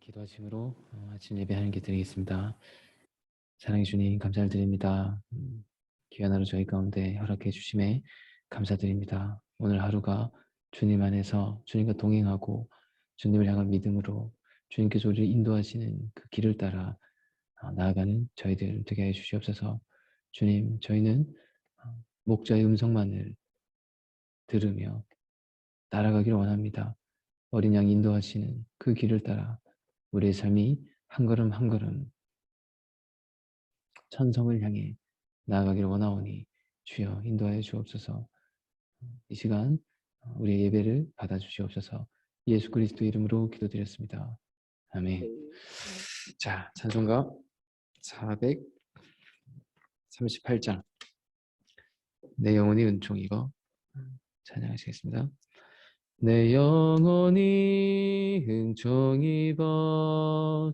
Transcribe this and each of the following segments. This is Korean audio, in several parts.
기도하심으로 아침 예배하는 게 드리겠습니다. 사랑해 주님 감사를 드립니다. 귀한 하루 저희 가운데 허락해 주심에 감사드립니다. 오늘 하루가 주님 안에서 주님과 동행하고 주님을 향한 믿음으로 주님께서 우리를 인도하시는 그 길을 따라 나아가는 저희들 되게 해 주시옵소서. 주님, 저희는 목자의 음성만을 들으며 따라가기를 원합니다. 어린 양이 인도하시는 그 길을 따라 우리의 삶이 한 걸음 한 걸음 천성을 향해 나아가기를 원하오니 주여 인도하여 주옵소서. 이 시간 우리의 예배를 받아주시옵소서. 예수 그리스도 이름으로 기도드렸습니다. 아멘. 자, 찬송가 438장 내 영혼이 은총이고 찬양하시겠습니다. 내 영혼이 은총입어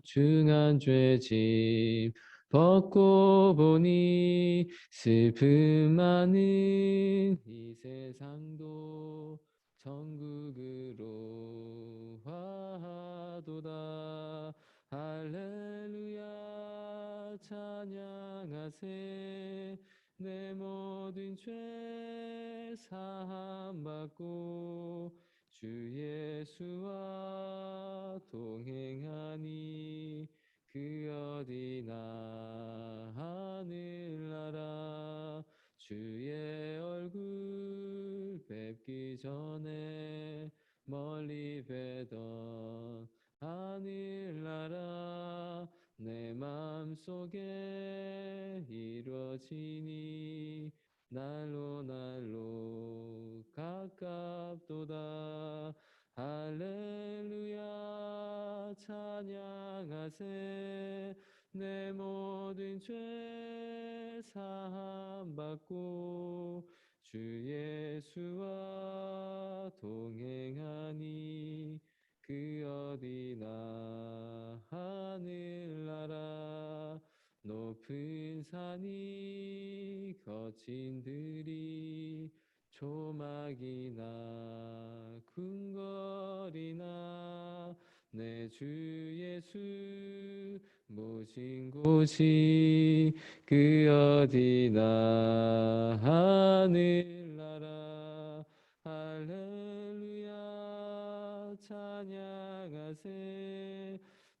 중한 죄짐 벗고 보니 슬픔 많은 이 세상도 천국으로 화하도다. 할렐루야 찬양하세. 내 모든 죄 사함받고 주 예수와 동행하니 그 어디나 하늘나라 주의 얼굴 뵙기 전에 멀리 뵈던 하늘나라 내 맘속에 이루어지니 날로 날로 가깝도다. 할렐루야 찬양하세. 내 모든 죄 사함받고 주 예수와 동행하니 그 어디나 하늘나라 높은 산이 거친 들이 조막이나 궁궐이나 내 주 예수 모신 곳이 그 어디나 하늘나라 할렐루야 찬양하세.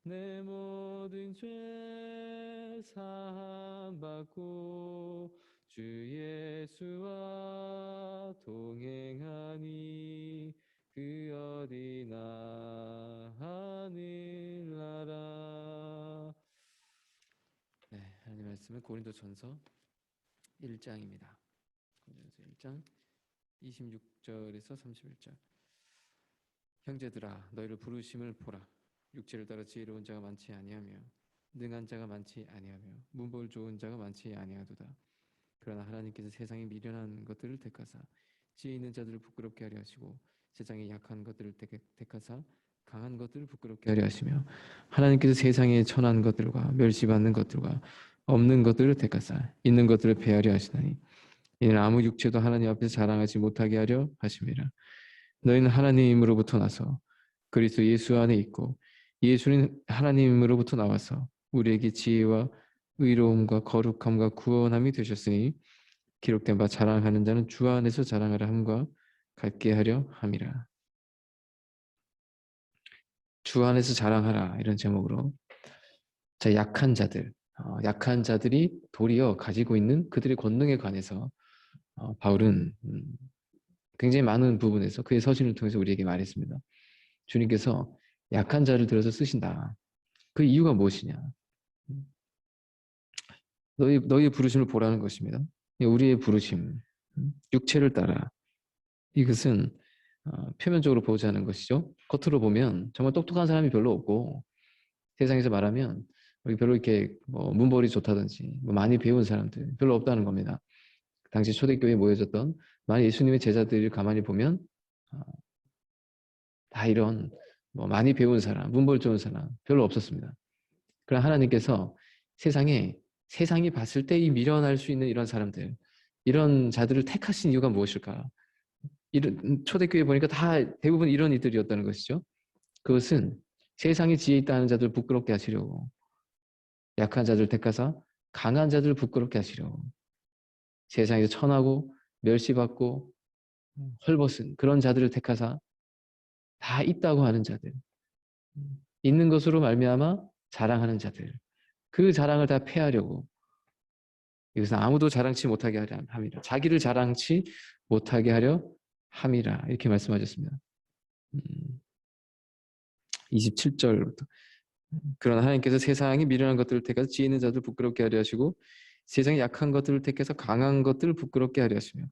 내 모든 죄 사함받고 주 예수와 동행하니 그 어디나 하늘나라. 네, 하나님 말씀은 고린도전서 1장입니다. 고린도전서 1장 26절에서 31절. 형제들아 너희를 부르심을 보라. 육체를 따라 지혜로운 자가 많지 아니하며 능한 자가 많지 아니하며 문벌 좋은 자가 많지 아니하도다. 그러나 하나님께서 세상에 미련한 것들을 택하사 지혜 있는 자들을 부끄럽게 하려 하시고 세상에 약한 것들을 택하사 강한 것들을 부끄럽게 하려 하시며 하나님께서 세상에 천한 것들과 멸시받는 것들과 없는 것들을 택하사 있는 것들을 폐하려 하시나니 이는 아무 육체도 하나님 앞에서 자랑하지 못하게 하려 하심이라. 너희는 하나님으로부터 나서 그리스도 예수 안에 있고 예수는 하나님으로부터 나와서 우리에게 지혜와 의로움과 거룩함과 구원함이 되셨으니 기록된 바 자랑하는 자는 주 안에서 자랑하라 함과 같게 하려 함이라. 주 안에서 자랑하라 이런 제목으로 자 약한 자들이 도리어 가지고 있는 그들의 권능에 관해서 바울은 굉장히 많은 부분에서 그의 서신을 통해서 우리에게 말했습니다. 주님께서 약한 자를 들어서 쓰신다. 그 이유가 무엇이냐? 너희의 부르심을 보라는 것입니다. 우리의 부르심, 육체를 따라 이것은 표면적으로 보자는 것이죠. 겉으로 보면 정말 똑똑한 사람이 별로 없고 세상에서 말하면 별로 이렇게 문벌이 좋다든지 많이 배운 사람들 별로 없다는 겁니다. 당시 초대교회에 모여졌던 많은 예수님의 제자들을 가만히 보면 다 이런 많이 배운 사람, 문벌 좋은 사람 별로 없었습니다. 그러나 하나님께서 세상이 봤을 때 이 미련할 수 있는 이런 사람들, 이런 자들을 택하신 이유가 무엇일까? 초대교회 보니까 다 대부분 이런 이들이었다는 것이죠. 그것은 세상에 지혜 있다 하는 자들 부끄럽게 하시려고, 약한 자들 택하사 강한 자들 부끄럽게 하시려고, 세상에서 천하고 멸시받고 헐벗은 그런 자들을 택하사 다 있다고 하는 자들, 있는 것으로 말미암아 자랑하는 자들, 그 자랑을 다 패하려고, 여기서 아무도 자랑치 못하게 하려 함이라. 자기를 자랑치 못하게 하려 함이라. 이렇게 말씀하셨습니다. 27절부터. 그러나 하나님께서 세상에 미련한 것들을 택해서 지혜 있는 자들을 부끄럽게 하려 하시고 세상에 약한 것들을 택해서 강한 것들을 부끄럽게 하려 하시며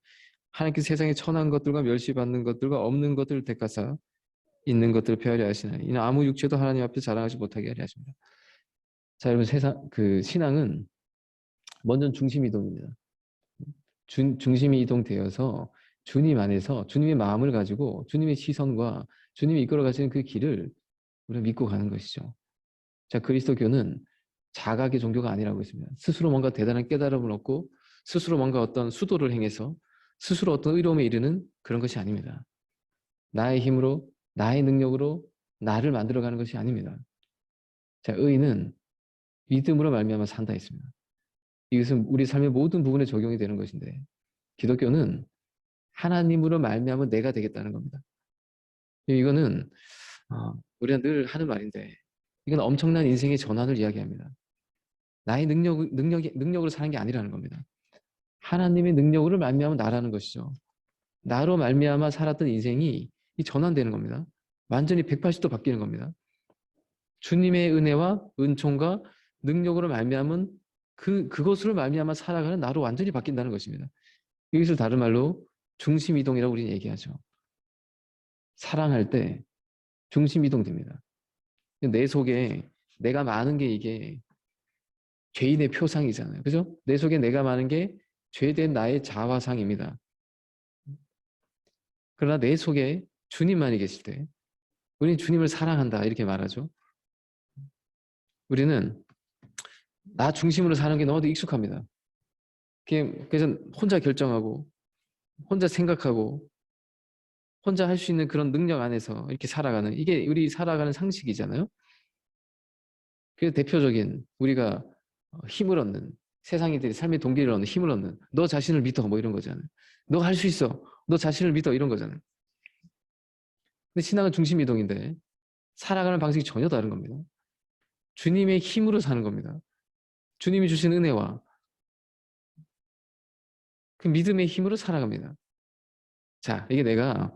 하나님께서 세상에 천한 것들과 멸시받는 것들과 없는 것들을 택하사 있는 것들을 폐하려 하시나니 이는 아무 육체도 하나님 앞에 자랑하지 못하게 하려 하십니다. 자, 여러분, 신앙은 먼저 중심 이동입니다. 중심이 이동되어서 주님 안에서 주님의 마음을 가지고 주님의 시선과 주님이 이끌어 가시는 그 길을 우리가 믿고 가는 것이죠. 자, 그리스도교는 자각의 종교가 아니라고 했습니다. 스스로 뭔가 대단한 깨달음을 얻고 스스로 뭔가 어떤 수도를 행해서 스스로 어떤 의로움에 이르는 그런 것이 아닙니다. 나의 힘으로 나의 능력으로 나를 만들어가는 것이 아닙니다. 자, 의인은 믿음으로 말미암아 산다 했습니다. 이것은 우리 삶의 모든 부분에 적용이 되는 것인데 기독교는 하나님으로 말미암아 내가 되겠다는 겁니다. 이거는 우리가 늘 하는 말인데 이건 엄청난 인생의 전환을 이야기합니다. 나의 능력으로 사는 게 아니라는 겁니다. 하나님의 능력으로 말미암아 나라는 것이죠. 나로 말미암아 살았던 인생이 전환되는 겁니다. 완전히 180도 바뀌는 겁니다. 주님의 은혜와 은총과 능력으로 말미암은 그것으로 말미암아 살아가는 나로 완전히 바뀐다는 것입니다. 이것을 다른 말로 중심 이동이라고 우리는 얘기하죠. 사랑할 때 중심 이동됩니다. 내 속에 내가 많은 게 이게 죄인의 표상이잖아요. 그죠? 내 속에 내가 많은 게 죄된 나의 자화상입니다. 그러나 내 속에 주님만이 계실 때 우리는 주님을 사랑한다 이렇게 말하죠. 우리는 나 중심으로 사는 게 너무도 익숙합니다. 그래서 혼자 결정하고 혼자 생각하고 혼자 할 수 있는 그런 능력 안에서 이렇게 살아가는 이게 우리 살아가는 상식이잖아요. 그래서 대표적인 우리가 힘을 얻는 세상인들이 삶의 동기를 얻는 힘을 얻는 너 자신을 믿어 뭐 이런 거잖아요. 너 할 수 있어. 너 자신을 믿어 이런 거잖아요. 근데 신앙은 중심 이동인데 살아가는 방식이 전혀 다른 겁니다. 주님의 힘으로 사는 겁니다. 주님이 주신 은혜와 그 믿음의 힘으로 살아갑니다. 자, 이게 내가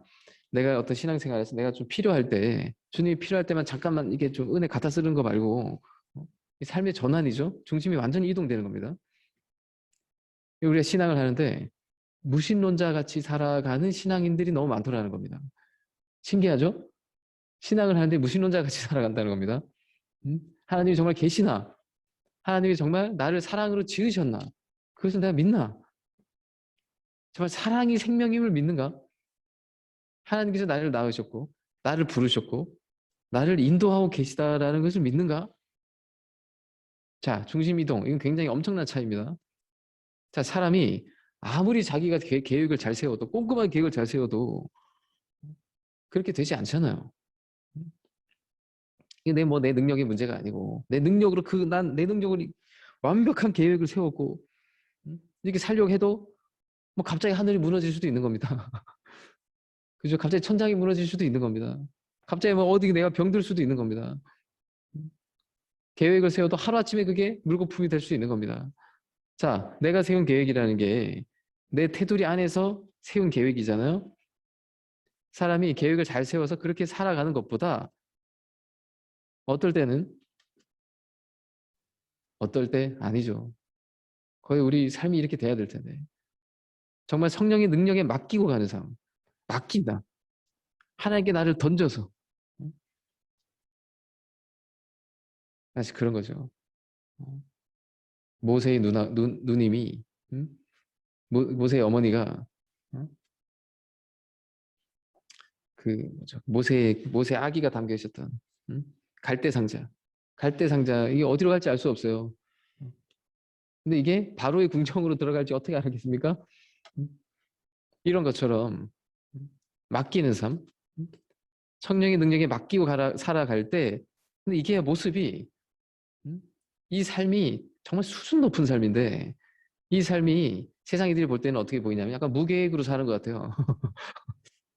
어떤 신앙생활에서 내가 좀 필요할 때 주님이 필요할 때만 잠깐만 이게 좀 은혜 갖다 쓰는 거 말고 삶의 전환이죠. 중심이 완전히 이동되는 겁니다. 우리가 신앙을 하는데 무신론자 같이 살아가는 신앙인들이 너무 많더라는 겁니다. 신기하죠? 신앙을 하는데 무신론자 같이 살아간다는 겁니다. 하나님이 정말 계시나? 하나님이 정말 나를 사랑으로 지으셨나? 그것을 내가 믿나? 정말 사랑이 생명임을 믿는가? 하나님께서 나를 낳으셨고 나를 부르셨고 나를 인도하고 계시다라는 것을 믿는가? 자, 중심 이동. 이건 굉장히 엄청난 차이입니다. 자, 사람이 아무리 자기가 계획을 잘 세워도 꼼꼼한 계획을 잘 세워도 그렇게 되지 않잖아요. 이게 내 능력의 문제가 아니고 내 능력으로 내 능력으로 완벽한 계획을 세웠고 이렇게 살려고 해도 뭐 갑자기 하늘이 무너질 수도 있는 겁니다. 그죠? 갑자기 천장이 무너질 수도 있는 겁니다. 갑자기 뭐 어디 내가 병들 수도 있는 겁니다. 계획을 세워도 하루아침에 그게 물거품이 될 수 있는 겁니다. 자, 내가 세운 계획이라는 게 내 테두리 안에서 세운 계획이잖아요. 사람이 계획을 잘 세워서 그렇게 살아가는 것보다 어떨 때 아니죠. 거의 우리 삶이 이렇게 돼야 될 텐데. 정말 성령의 능력에 맡기고 가는 삶. 맡긴다. 하나님께 나를 던져서. 사실 그런 거죠. 모세의 누님이 모세의 어머니가 모세 아기가 담겨 있었던 갈대 상자 이게 어디로 갈지 알 수 없어요. 근데 이게 바로의 궁정으로 들어갈지 어떻게 알겠습니까? 이런 것처럼 맡기는 삶, 성령의 능력에 맡기고 살아갈 때 근데 이게 모습이 음? 이 삶이 정말 수준 높은 삶인데 이 삶이 세상이들이 볼 때는 어떻게 보이냐면 약간 무계획으로 사는 것 같아요.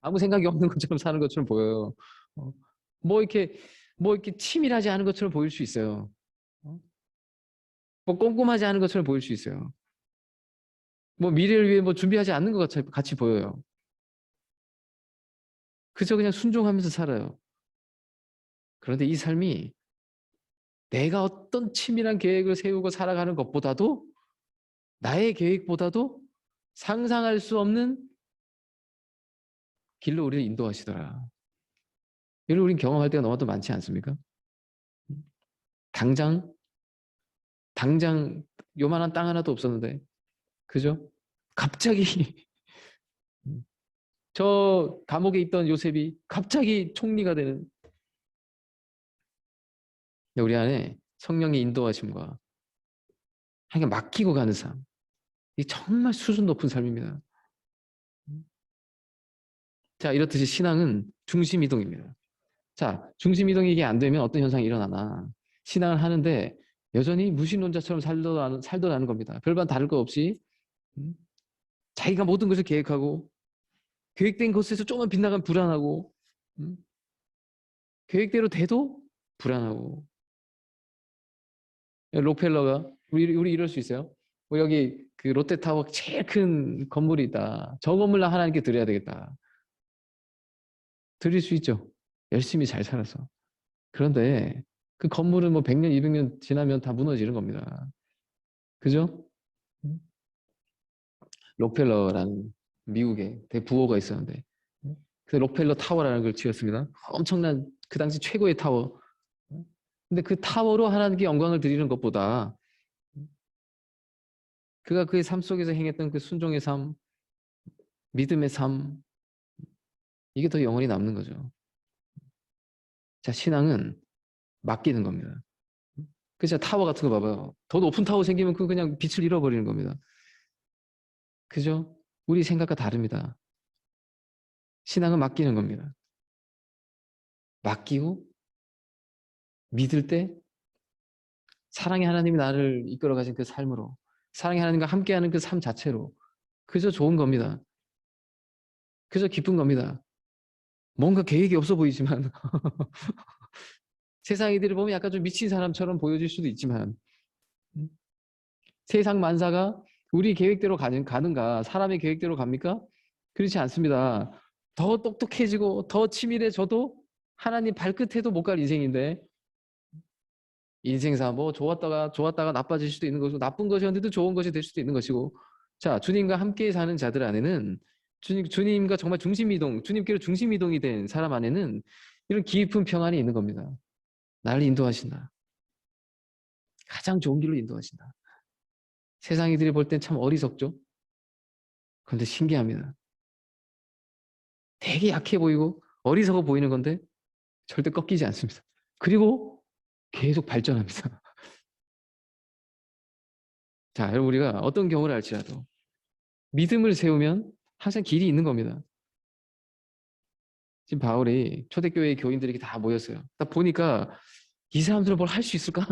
아무 생각이 없는 것처럼 사는 것처럼 보여요. 어, 뭐 이렇게 뭐 이렇게 치밀하지 않은 것처럼 보일 수 있어요. 어? 뭐 꼼꼼하지 않은 것처럼 보일 수 있어요. 뭐 미래를 위해 뭐 준비하지 않는 것 같이 보여요. 그저 그냥 순종하면서 살아요. 그런데 이 삶이 내가 어떤 치밀한 계획을 세우고 살아가는 것보다도 나의 계획보다도 상상할 수 없는 길로 우리를 인도하시더라. 이걸 우린 경험할 때가 너무도 많지 않습니까? 당장 당장 요만한 땅 하나도 없었는데 그죠? 갑자기 저 감옥에 있던 요셉이 갑자기 총리가 되는 우리 안에 성령의 인도하심과 하나님께 맡기고 가는 삶. 이 정말 수준 높은 삶입니다. 자, 이렇듯이 신앙은 중심 이동입니다. 자, 중심 이동이 이게 안 되면 어떤 현상이 일어나나. 신앙을 하는데 여전히 무신론자처럼 살더라는 겁니다. 별반 다를 거 없이 자기가 모든 것을 계획하고 계획된 것에서 조금만 빗나가면 불안하고 음, 계획대로 돼도 불안하고 록펠러가 우리 이럴 수 있어요. 뭐 여기 그 롯데타워 제일 큰 건물이 있다. 저 건물 나 하나님께 드려야 되겠다. 드릴 수 있죠. 열심히 잘 살아서. 그런데 그 건물은 뭐 100년, 200년 지나면 다 무너지는 겁니다. 그죠? 록펠러라는 미국의 대부호가 있었는데 그 록펠러 타워라는 걸 지었습니다. 엄청난 그 당시 최고의 타워. 근데 그 타워로 하나님께 영광을 드리는 것보다 그가 그의 삶 속에서 행했던 그 순종의 삶, 믿음의 삶, 이게 더 영원히 남는 거죠. 자, 신앙은 맡기는 겁니다. 그죠? 타워 같은 거 봐봐요. 더 높은 타워 생기면 그 그냥 빛을 잃어버리는 겁니다. 그죠? 우리 생각과 다릅니다. 신앙은 맡기는 겁니다. 맡기고 믿을 때 사랑의 하나님이 나를 이끌어 가신 그 삶으로 사랑의 하나님과 함께하는 그 삶 자체로 그저 좋은 겁니다. 그저 기쁜 겁니다. 뭔가 계획이 없어 보이지만 세상 이들을 보면 약간 좀 미친 사람처럼 보여질 수도 있지만 세상 만사가 우리 계획대로 가는가? 사람의 계획대로 갑니까? 그렇지 않습니다. 더 똑똑해지고 더 치밀해져도 하나님 발끝에도 못 갈 인생인데 인생사 뭐 좋았다가 나빠질 수도 있는 것이고 나쁜 것이었는데도 좋은 것이 될 수도 있는 것이고 자 주님과 함께 사는 자들 안에는 주님과 정말 중심이동 주님께로 중심이동이 된 사람 안에는 이런 깊은 평안이 있는 겁니다. 나를 인도하신다. 가장 좋은 길로 인도하신다. 세상 이들이 볼 땐 참 어리석죠. 그런데 신기합니다. 되게 약해 보이고 어리석어 보이는 건데 절대 꺾이지 않습니다. 그리고 계속 발전합니다. 자, 여러분 우리가 어떤 경우를 알지라도 믿음을 세우면 항상 길이 있는 겁니다. 지금 바울이 초대교회 교인들이 다 모였어요. 딱 보니까 이 사람들은 뭘 할 수 있을까?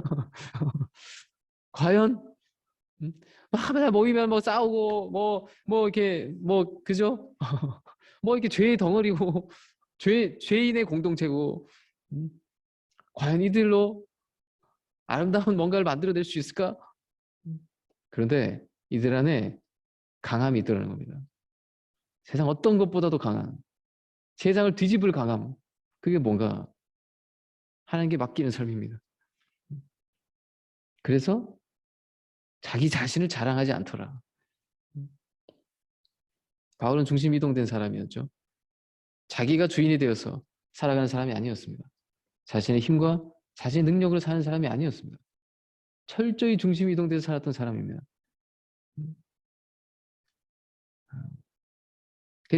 과연 맨날 모이면 뭐 싸우고 뭐 이렇게 뭐 그죠? 뭐 이렇게 죄의 덩어리고 죄인의 공동체고 과연 이들로 아름다운 뭔가를 만들어낼 수 있을까? 그런데 이들 안에 강함이 있더라는 겁니다. 세상 어떤 것보다도 강한 세상을 뒤집을 강함. 그게 뭔가 하나님께 맡기는 삶입니다. 그래서 자기 자신을 자랑하지 않더라. 바울은 중심 이동된 사람이었죠. 자기가 주인이 되어서 살아가는 사람이 아니었습니다. 자신의 힘과 자신의 능력으로 사는 사람이 아니었습니다. 철저히 중심 이동돼서 살았던 사람입니다.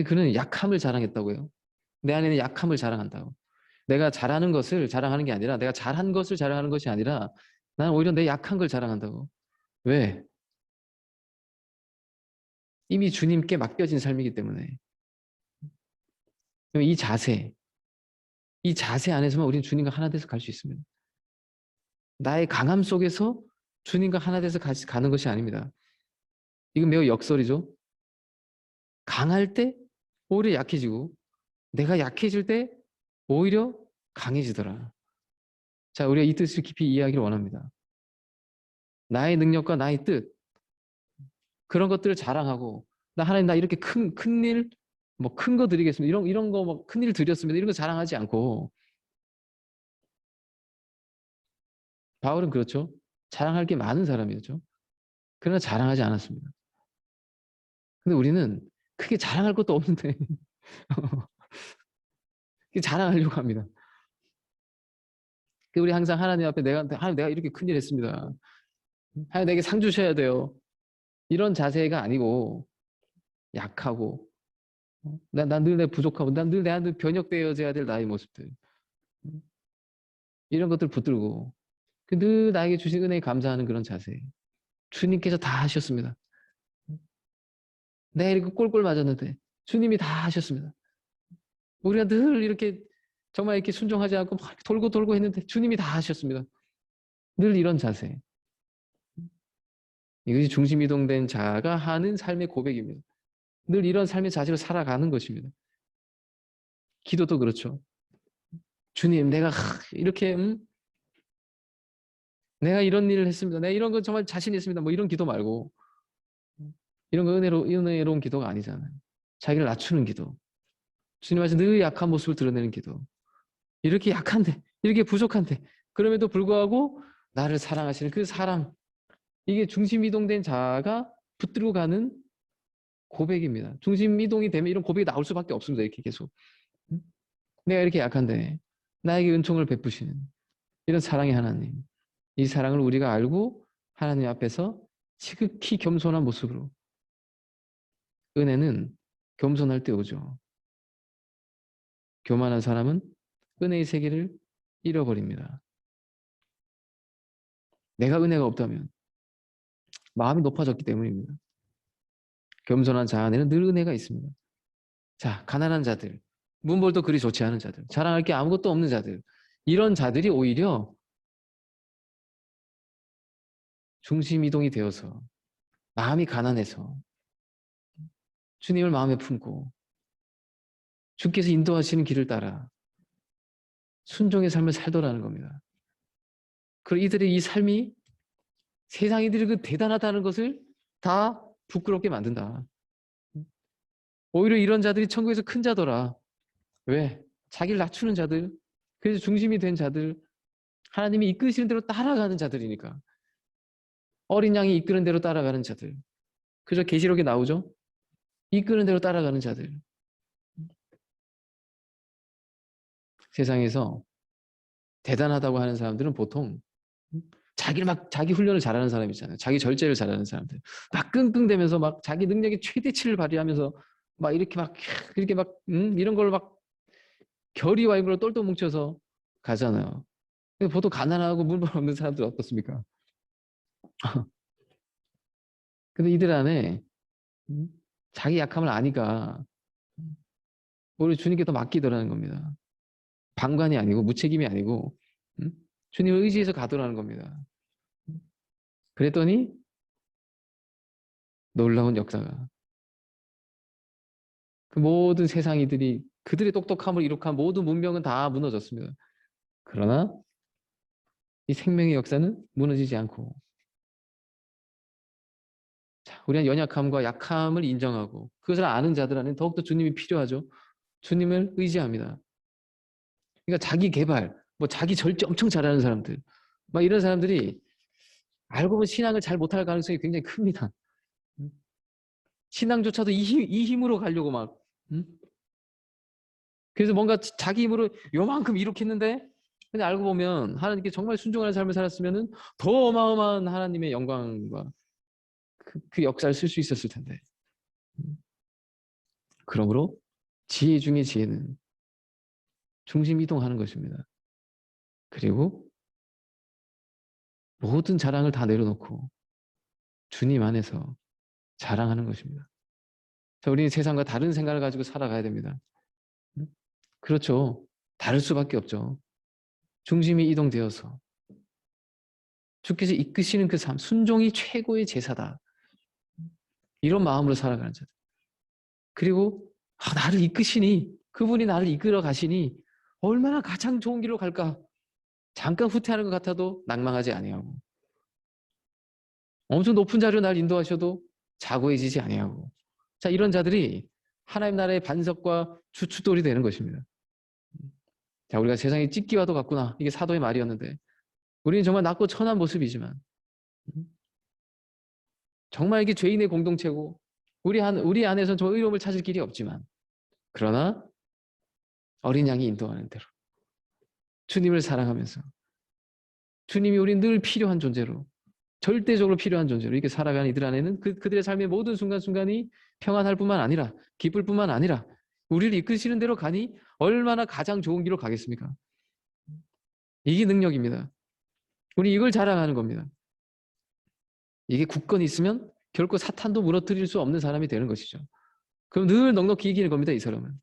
그는 약함을 자랑했다고요. 내 안에는 약함을 자랑한다고. 내가 잘하는 것을 자랑하는 게 아니라 내가 잘한 것을 자랑하는 것이 아니라 나는 오히려 내 약한 걸 자랑한다고. 왜? 이미 주님께 맡겨진 삶이기 때문에. 이 자세 안에서만 우리는 주님과 하나 돼서 갈 수 있습니다. 나의 강함 속에서 주님과 하나 돼서 가는 것이 아닙니다. 이건 매우 역설이죠. 강할 때 오히려 약해지고 내가 약해질 때 오히려 강해지더라. 자, 우리가 이 뜻을 깊이 이해하기를 원합니다. 나의 능력과 나의 뜻, 그런 것들을 자랑하고 나 하나님 나 이렇게 큰 일, 뭐 큰 거 드리겠습니다. 이런 거 뭐 큰 일 드렸습니다. 이런 거 자랑하지 않고 바울은 그렇죠. 자랑할 게 많은 사람이었죠. 그러나 자랑하지 않았습니다. 근데 우리는 크게 자랑할 것도 없는데 자랑하려고 합니다. 우리 항상 하나님 앞에 하나님 내가 이렇게 큰일 했습니다. 하나님 내게 상 주셔야 돼요. 이런 자세가 아니고 약하고 난늘 내 부족하고 난 늘 내한테 변혁되어져야 될 나의 모습들 이런 것들 붙들고 늘 나에게 주신 은혜에 감사하는 그런 자세. 주님께서 다 하셨습니다. 내가 이렇게 꼴꼴 맞았는데 주님이 다 하셨습니다. 우리가 늘 이렇게 정말 이렇게 순종하지 않고 막 돌고 돌고 했는데 주님이 다 하셨습니다. 늘 이런 자세. 이것이 중심이동된 자가 하는 삶의 고백입니다. 늘 이런 삶의 자세로 살아가는 것입니다. 기도도 그렇죠. 주님, 내가 이렇게 내가 이런 일을 했습니다. 내가 이런 건 정말 자신 있습니다. 뭐 이런 기도 말고 이런 거 은혜로운 기도가 아니잖아요. 자기를 낮추는 기도. 주님 앞에서 늘 약한 모습을 드러내는 기도. 이렇게 약한데, 이렇게 부족한데, 그럼에도 불구하고 나를 사랑하시는 그 사랑. 이게 중심 이동된 자가 붙들고 가는 고백입니다. 중심 이동이 되면 이런 고백이 나올 수밖에 없습니다. 이렇게 계속. 내가 이렇게 약한데 나에게 은총을 베푸시는 이런 사랑의 하나님. 이 사랑을 우리가 알고 하나님 앞에서 지극히 겸손한 모습으로 은혜는 겸손할 때 오죠. 교만한 사람은 은혜의 세계를 잃어버립니다. 내가 은혜가 없다면 마음이 높아졌기 때문입니다. 겸손한 자 안에는 늘 은혜가 있습니다. 자, 가난한 자들, 문벌도 그리 좋지 않은 자들, 자랑할 게 아무것도 없는 자들, 이런 자들이 오히려 중심 이동이 되어서 마음이 가난해서 주님을 마음에 품고 주께서 인도하시는 길을 따라 순종의 삶을 살더라는 겁니다. 그리고 이들의 이 삶이 세상 이들이 그 대단하다는 것을 다 부끄럽게 만든다. 오히려 이런 자들이 천국에서 큰 자더라. 왜? 자기를 낮추는 자들, 그래서 중심이 된 자들, 하나님이 이끄시는 대로 따라가는 자들이니까. 어린 양이 이끄는 대로 따라가는 자들. 그저 계시록에 나오죠? 이끄는 대로 따라가는 자들. 세상에서 대단하다고 하는 사람들은 보통 자기 훈련을 잘하는 사람 있잖아요. 자기 절제를 잘하는 사람들. 막 끙끙대면서 막 자기 능력의 최대치를 발휘하면서 막 이렇게 막 이런 걸 막 결의와 힘으로 똘똘 뭉쳐서 가잖아요. 근데 보통 가난하고 물건 없는 사람들 어떻습니까? 근데 이들 안에 자기 약함을 아니까 오히려 주님께 더 맡기더라는 겁니다. 방관이 아니고 무책임이 아니고 주님을 의지해서 가더라는 겁니다. 그랬더니 놀라운 역사가 그 모든 세상 이들이 그들의 똑똑함을 이룩한 모든 문명은 다 무너졌습니다. 그러나 이 생명의 역사는 무너지지 않고 자, 우리는 연약함과 약함을 인정하고 그것을 아는 자들한테는 더욱더 주님이 필요하죠. 주님을 의지합니다. 그러니까 자기 개발, 뭐 자기 절제 엄청 잘하는 사람들 막 이런 사람들이 알고 보면 신앙을 잘 못할 가능성이 굉장히 큽니다. 신앙조차도 이 힘으로 가려고 막 그래서 뭔가 자기 힘으로 요만큼 이룩했는데 근데 알고 보면 하나님께 정말 순종하는 삶을 살았으면 더 어마어마한 하나님의 영광과 그 역사를 쓸 수 있었을 텐데 그러므로 지혜 중에 지혜는 중심 이동하는 것입니다. 그리고 모든 자랑을 다 내려놓고 주님 안에서 자랑하는 것입니다. 자, 우리는 세상과 다른 생각을 가지고 살아가야 됩니다. 그렇죠. 다를 수밖에 없죠. 중심이 이동되어서 주께서 이끄시는 그 삶, 순종이 최고의 제사다. 이런 마음으로 살아가는 자들. 그리고 나를 이끄시니, 그분이 나를 이끌어 가시니 얼마나 가장 좋은 길로 갈까? 잠깐 후퇴하는 것 같아도 낭망하지 아니하고, 엄청 높은 자리로 날 인도하셔도 자고해지지 아니하고. 자, 이런 자들이 하나님 나라의 반석과 주춧돌이 되는 것입니다. 자, 우리가 세상에 찢기와도 같구나. 이게 사도의 말이었는데, 우리는 정말 낮고 천한 모습이지만, 정말 이게 죄인의 공동체고, 우리 안에서는 저 의로움을 찾을 길이 없지만, 그러나 어린 양이 인도하는 대로 주님을 사랑하면서, 주님이 우리 늘 필요한 존재로, 절대적으로 필요한 존재로 이렇게 살아가는 이들 안에는 그들의 삶의 모든 순간순간이 평안할 뿐만 아니라, 기쁠 뿐만 아니라, 우리를 이끄시는 대로 가니 얼마나 가장 좋은 길로 가겠습니까? 이게 능력입니다. 우리 이걸 자랑하는 겁니다. 이게 굳건히 있으면 결코 사탄도 무너뜨릴 수 없는 사람이 되는 것이죠. 그럼 늘 넉넉히 이기는 겁니다, 이 사람은.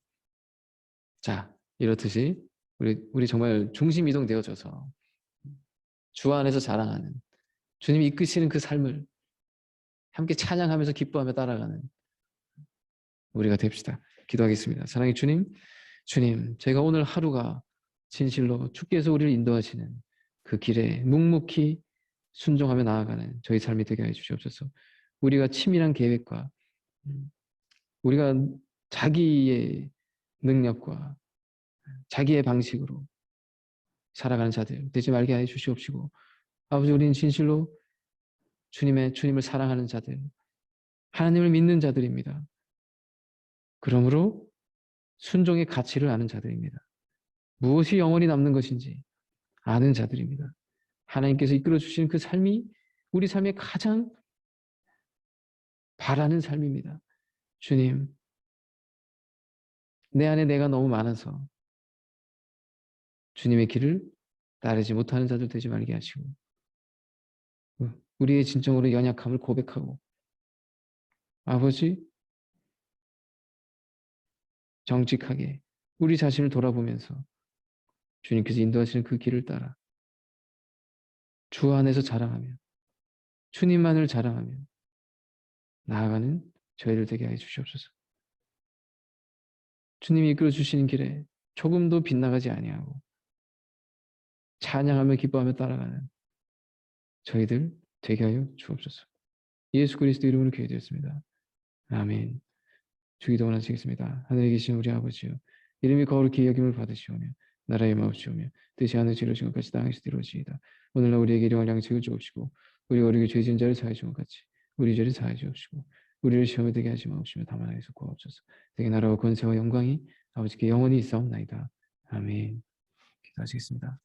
자, 이렇듯이 우리 정말 중심 이동되어져서 주 안에서 자랑하는, 주님이 이끄시는 그 삶을 함께 찬양하면서 기뻐하며 따라가는 우리가 됩시다. 기도하겠습니다. 사랑의 주님, 제가 오늘 하루가 진실로 주께서 우리를 인도하시는 그 길에 묵묵히 순종하며 나아가는 저희 삶이 되게 해 주시옵소서. 우리가 치밀한 계획과 우리가 자기의 능력과 자기의 방식으로 살아가는 자들 되지 말게 해 주시옵시고, 아버지, 우리는 진실로 주님을 사랑하는 자들, 하나님을 믿는 자들입니다. 그러므로 순종의 가치를 아는 자들입니다. 무엇이 영원히 남는 것인지 아는 자들입니다. 하나님께서 이끌어 주시는 그 삶이 우리 삶의 가장 바라는 삶입니다. 주님, 내 안에 내가 너무 많아서 주님의 길을 따르지 못하는 자들 되지 말게 하시고, 우리의 진정으로 연약함을 고백하고, 아버지, 정직하게 우리 자신을 돌아보면서 주님께서 인도하시는 그 길을 따라 주 안에서 자랑하며 주님만을 자랑하며 나아가는 저희들 되게 해 주시옵소서. 주님이 이끌어 주시는 길에 조금도 빗나가지 아니하고 찬양하며 기뻐하며 따라가는 저희들 되게 하여 주옵소서. 예수 그리스도 이름으로 기도드렸습니다. 아멘. 주기도 원하시겠습니다. 하늘에 계신 우리 아버지여, 이름이 거룩히 여김을 받으시오며 나라의 마옵시오며 뜻이 하늘에서 이루어진 것 같이 땅에서 이루어지이다. 오늘날 우리에게 일용할 양식을 주옵시고 우리가 우리에게 죄 지은 자를 사하여 준 것 같이 우리 죄를 사하여 주옵시고 우리를 시험에 들게 하지 마옵시며 다만 하에서 구하옵소서. 되게 나라와 권세와 영광이 아버지께 영원히 있사옵나이다. 아멘. 기도하시겠습니다.